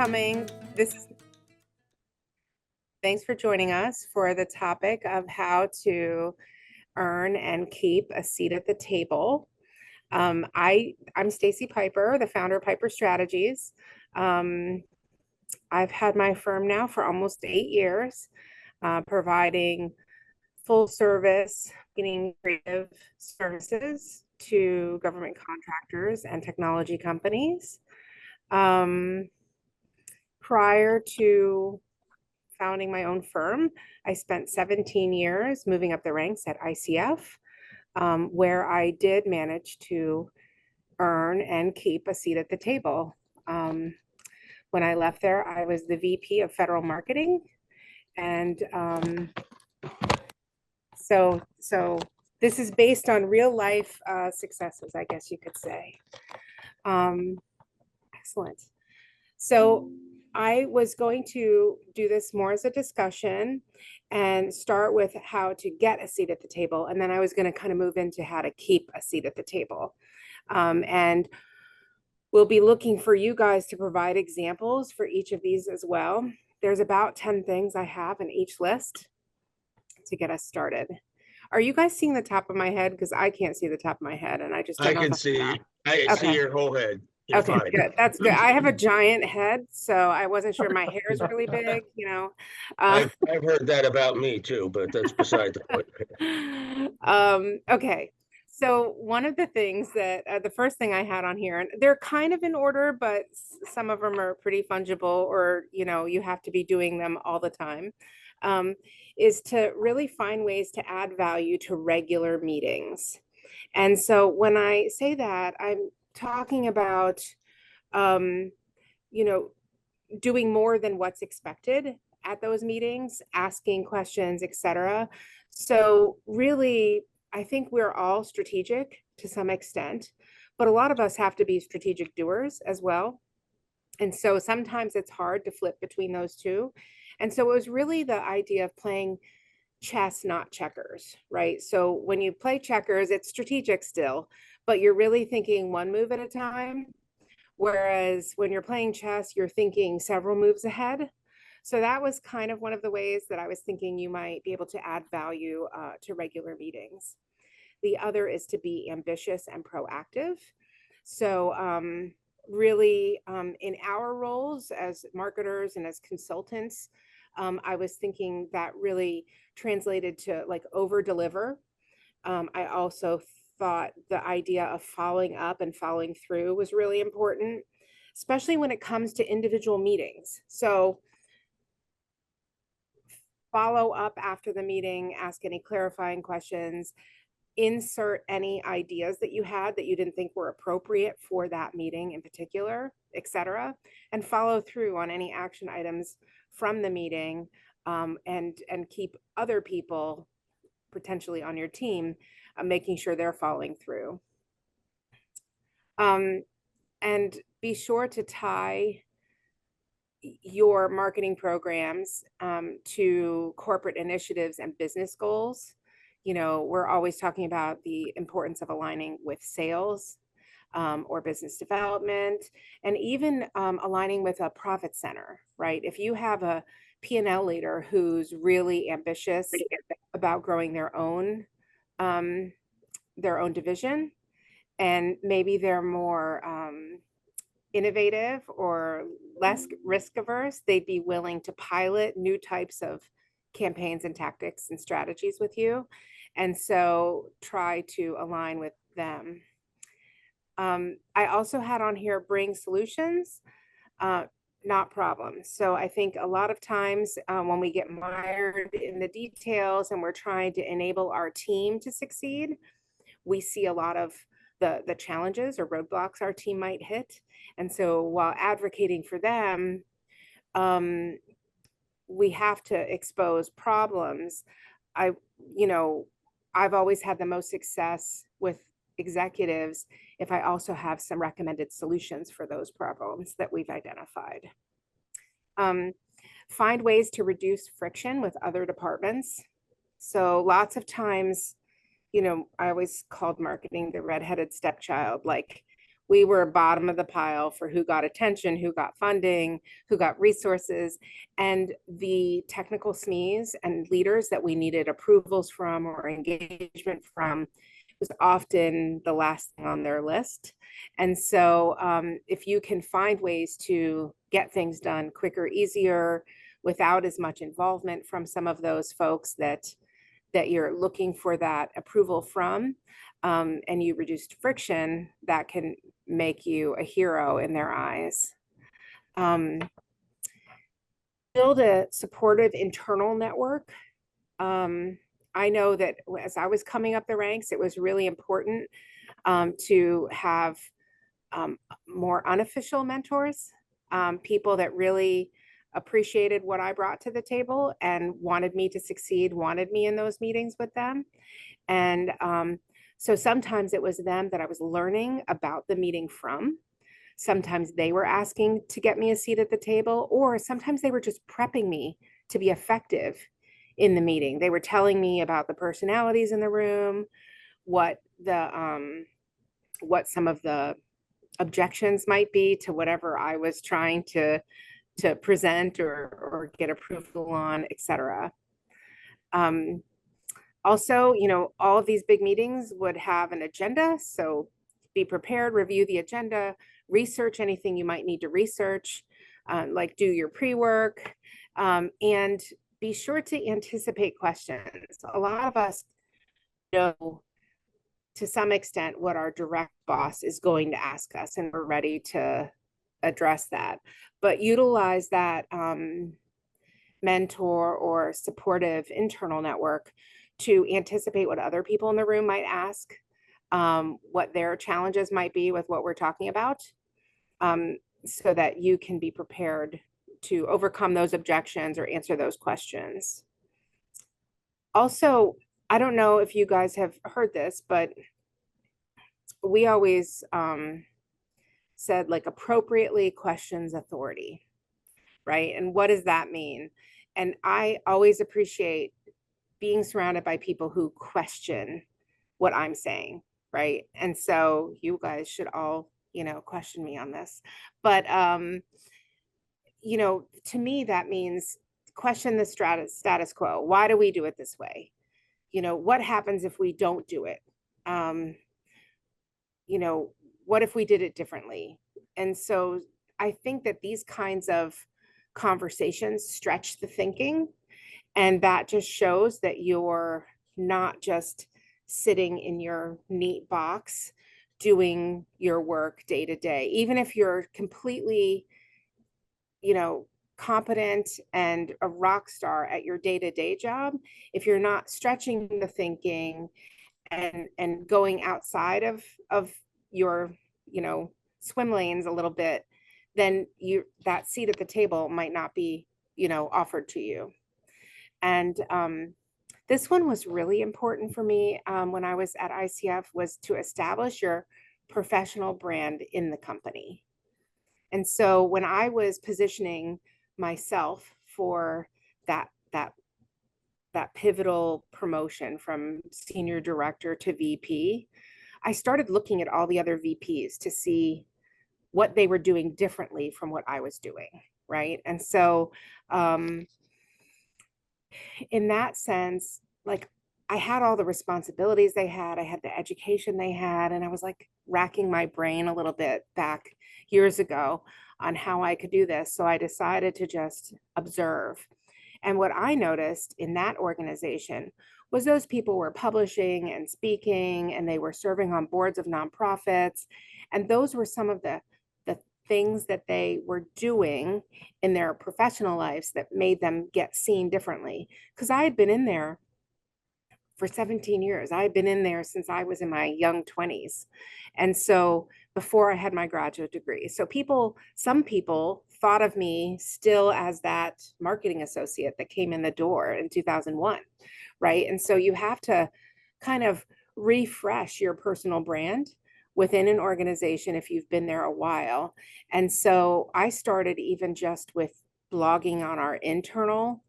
coming. Thanks for joining us for the topic of how to earn and keep a seat at the table. I'm Stacey Piper, the founder of Piper Strategies. I've had my firm now for almost 8 years, providing full service, meaning creative services to government contractors and technology companies. Prior to founding my own firm, I spent 17 years moving up the ranks at ICF, where I did manage to earn and keep a seat at the table. When I left there, I was the VP of Federal Marketing. And so this is based on real life successes, I guess you could say. Excellent. So I was going to do this more as a discussion and start with how to get a seat at the table. And then I was going to kind of move into how to keep a seat at the table. And we'll be looking for you guys to provide examples for each of these as well. There's about 10 things I have in each list to get us started. Are you guys seeing the top of my head? Because I can't see the top of my head, and I just don't I know can if see. I Okay. see your whole head. You're Okay, fine. good. That's good. I have a giant head, so I wasn't sure. My hair is really big, you know. I've heard that about me too, but that's beside the point. Okay. So one of the things that the first thing I had on here, and they're kind of in order, but some of them are pretty fungible, or you have to be doing them all the time, is to really find ways to add value to regular meetings. And so when I say that, I'm talking about, um, doing more than what's expected at those meetings, asking questions, etc. So really, I think we're all strategic to some extent, but a lot of us have to be strategic doers as well. And so sometimes it's hard to flip between those two. And so it was really the idea of playing chess, not checkers, right? So when you play checkers, it's strategic still, but you're really thinking one move at a time. Whereas when you're playing chess, you're thinking several moves ahead. So that was kind of one of the ways that I was thinking you might be able to add value to regular meetings. The other is to be ambitious and proactive. So really in our roles as marketers and as consultants, I was thinking that really translated to like over deliver. I also thought the idea of following up and following through was really important, especially when it comes to individual meetings. So follow up after the meeting, ask any clarifying questions, insert any ideas that you had that you didn't think were appropriate for that meeting in particular, etc., and follow through on any action items from the meeting, and keep other people potentially on your team making sure they're following through. And be sure to tie your marketing programs to corporate initiatives and business goals. We're always talking about the importance of aligning with sales or business development, and even aligning with a profit center, right? If you have a P&L leader who's really ambitious about growing their own division, and maybe they're more innovative or less risk averse, they'd be willing to pilot new types of campaigns and tactics and strategies with you. And so try to align with them. I also had on here, bring solutions, not problems. So I think a lot of times when we get mired in the details and we're trying to enable our team to succeed, we see a lot of the challenges or roadblocks our team might hit. And so while advocating for them, we have to expose problems. I've always had the most success with executives if I also have some recommended solutions for those problems that we've identified. Find ways to reduce friction with other departments. So lots of times, I always called marketing the redheaded stepchild. Like We were bottom of the pile for who got attention, who got funding, who got resources, and the technical SMEs and leaders that we needed approvals from or engagement from was often the last thing on their list. And so if you can find ways to get things done quicker, easier, without as much involvement from some of those folks that you're looking for that approval from, and you reduced friction, that can make you a hero in their eyes. Build a supportive internal network. I know that as I was coming up the ranks, it was really important to have more unofficial mentors, people that really appreciated what I brought to the table and wanted me to succeed, wanted me in those meetings with them. And so sometimes it was them that I was learning about the meeting from. Sometimes they were asking to get me a seat at the table, or sometimes they were just prepping me to be effective in the meeting. They were telling me about the personalities in the room, what some of the objections might be to whatever I was trying to present or get approval on, etc. Also, all of these big meetings would have an agenda, so be prepared, review the agenda, research anything you might need to research, like do your pre-work, and be sure to anticipate questions. A lot of us know to some extent what our direct boss is going to ask us, and we're ready to address that. But utilize that mentor or supportive internal network to anticipate what other people in the room might ask, what their challenges might be with what we're talking about, so that you can be prepared to overcome those objections or answer those questions. Also, I don't know if you guys have heard this, but we always said like appropriately questions authority, right? And what does that mean? And I always appreciate being surrounded by people who question what I'm saying, right? And so you guys should all, question me on this. But to me, that means question the status quo. Why do we do it this way? What happens if we don't do it? What if we did it differently? And so I think that these kinds of conversations stretch the thinking, and that just shows that you're not just sitting in your neat box doing your work day to day. Even if you're completely, competent and a rock star at your day-to-day job, if you're not stretching the thinking and going outside of your, swim lanes a little bit, then that seat at the table might not be, offered to you. And this one was really important for me when I was at ICF, was to establish your professional brand in the company. And so when I was positioning myself for that pivotal promotion from senior director to VP, I started looking at all the other VPs to see what they were doing differently from what I was doing, right? And so in that sense, like, I had all the responsibilities they had, I had the education they had, and I was like racking my brain a little bit back years ago on how I could do this. So I decided to just observe. And what I noticed in that organization was those people were publishing and speaking, and they were serving on boards of nonprofits. And those were some of the things that they were doing in their professional lives that made them get seen differently. Because I had been in there for 17 years. I had been in there since I was in my young 20s. And so before I had my graduate degree. So some people thought of me still as that marketing associate that came in the door in 2001, right? And so you have to kind of refresh your personal brand within an organization if you've been there a while. And so I started even just with blogging on our internal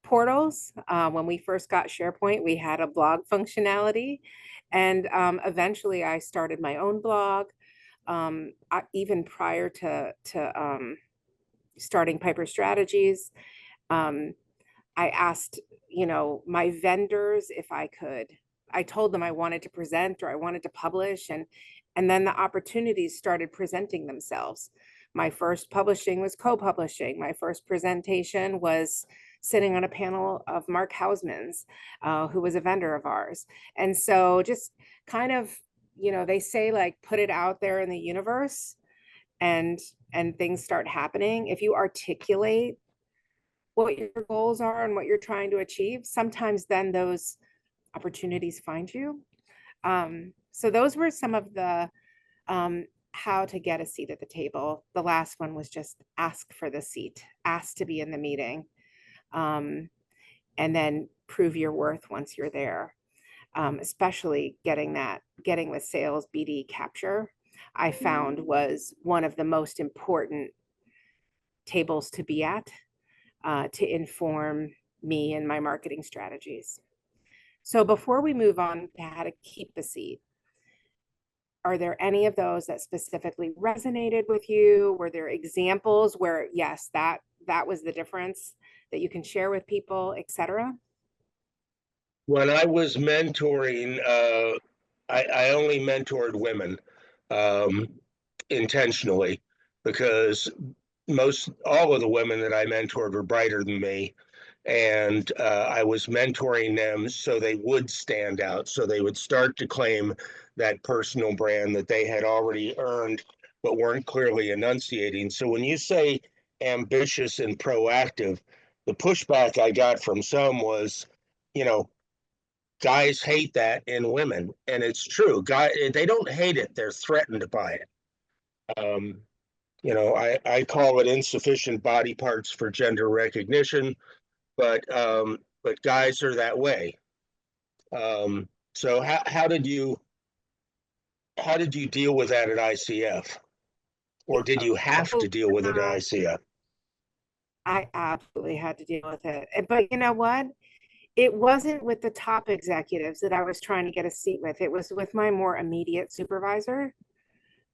portals. When we first got SharePoint, we had a blog functionality. And eventually I started my own blog. even prior to starting Piper Strategies. Um, I asked, my vendors if I could. I told them I wanted to present or I wanted to publish, and then the opportunities started presenting themselves. My first publishing was co-publishing. My first presentation was sitting on a panel of Mark Hausman's, who was a vendor of ours. And so just kind of, they say like put it out there in the universe, and things start happening. If you articulate what your goals are and what you're trying to achieve, sometimes then those opportunities find you. So those were some of the how to get a seat at the table. The last one was just ask for the seat, ask to be in the meeting, and then prove your worth once you're there. Especially getting the sales BD capture, I found was one of the most important tables to be at, to inform me and my marketing strategies. So before we move on to how to keep a seat, are there any of those that specifically resonated with you? Were there examples where, yes, that was the difference that you can share with people, etc.? When I was mentoring, I only mentored women, um, intentionally, because most all of the women that I mentored were brighter than me, and I was mentoring them so they would stand out, so they would start to claim that personal brand that they had already earned, but weren't clearly enunciating. So when you say ambitious and proactive, the pushback I got from some was, you know, guys hate that in women, and it's true. They don't hate it; they're threatened by it. Um, I call it insufficient body parts for gender recognition, but guys are that way. So how did you deal with that at ICF, or did you have to Oh, deal with it at ICF? I absolutely had to deal with it. But you know what? It wasn't with the top executives that I was trying to get a seat with. It was with my more immediate supervisor.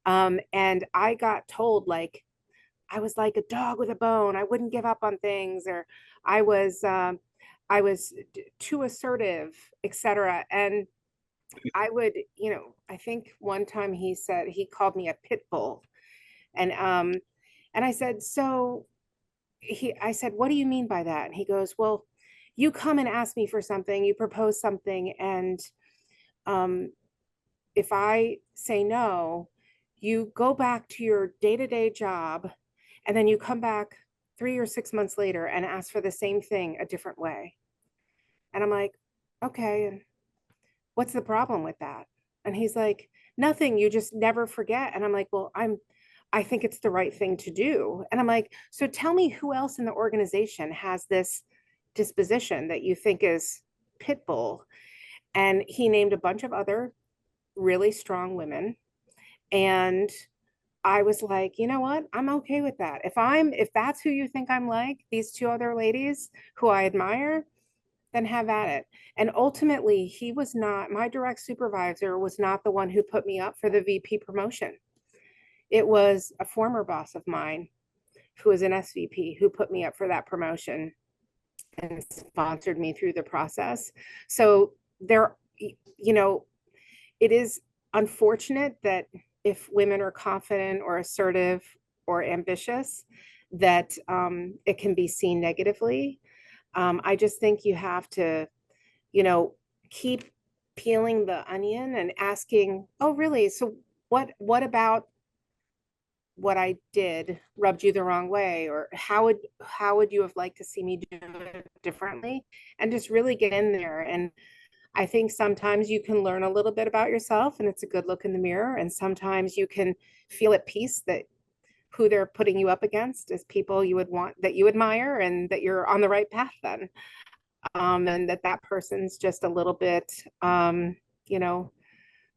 And I got told like I was like a dog with a bone. I wouldn't give up on things, or I was um, I was too assertive, etc. And I would, I think one time he said he called me a pit bull, and and I said, so I said, what do you mean by that? And he goes, well, you come and ask me for something, you propose something, and um, if I say no, you go back to your day-to-day job, and then you come back 3 or 6 months later and ask for the same thing a different way. And I'm like, okay, and what's the problem with that? And he's like, nothing, you just never forget. And I'm like, well, I think it's the right thing to do. And I'm like, so tell me who else in the organization has this disposition that you think is pit bull. And he named a bunch of other really strong women. And I was like, you know what? I'm okay with that. If that's who you think I'm like, these two other ladies who I admire, then have at it. And ultimately, he was not, my direct supervisor was not the one who put me up for the VP promotion. It was a former boss of mine who was an SVP who put me up for that promotion and sponsored me through the process. So there, it is unfortunate that if women are confident or assertive or ambitious, that it can be seen negatively. I just think you have to, keep peeling the onion and asking, oh, really? So what about what I did rubbed you the wrong way? Or how would you have liked to see me do it differently? And just really get in there. And I think sometimes you can learn a little bit about yourself and it's a good look in the mirror. And sometimes you can feel at peace that who they're putting you up against is people you would want, that you admire, and that you're on the right path then. And that person's just a little bit, you know,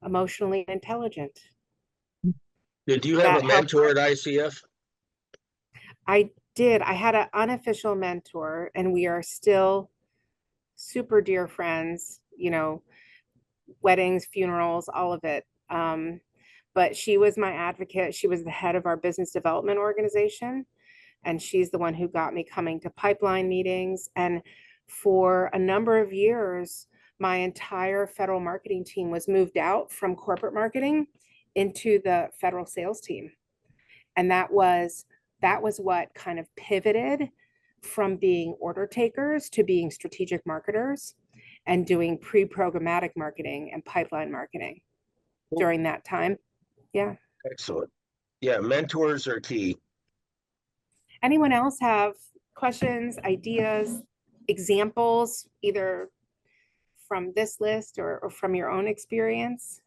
emotionally intelligent. Did you Does have a that help? mentor at ICF? I did. I had an unofficial mentor, and we are still super dear friends, weddings, funerals, all of it. but she was my advocate. She was the head of our business development organization. And she's the one who got me coming to pipeline meetings. And for a number of years, my entire federal marketing team was moved out from corporate marketing into the federal sales team. And that was what kind of pivoted from being order takers to being strategic marketers and doing pre-programmatic marketing and pipeline marketing during that time. Yeah. Excellent. Yeah, mentors are key. Anyone else have questions, ideas, examples, either from this list or from your own experience?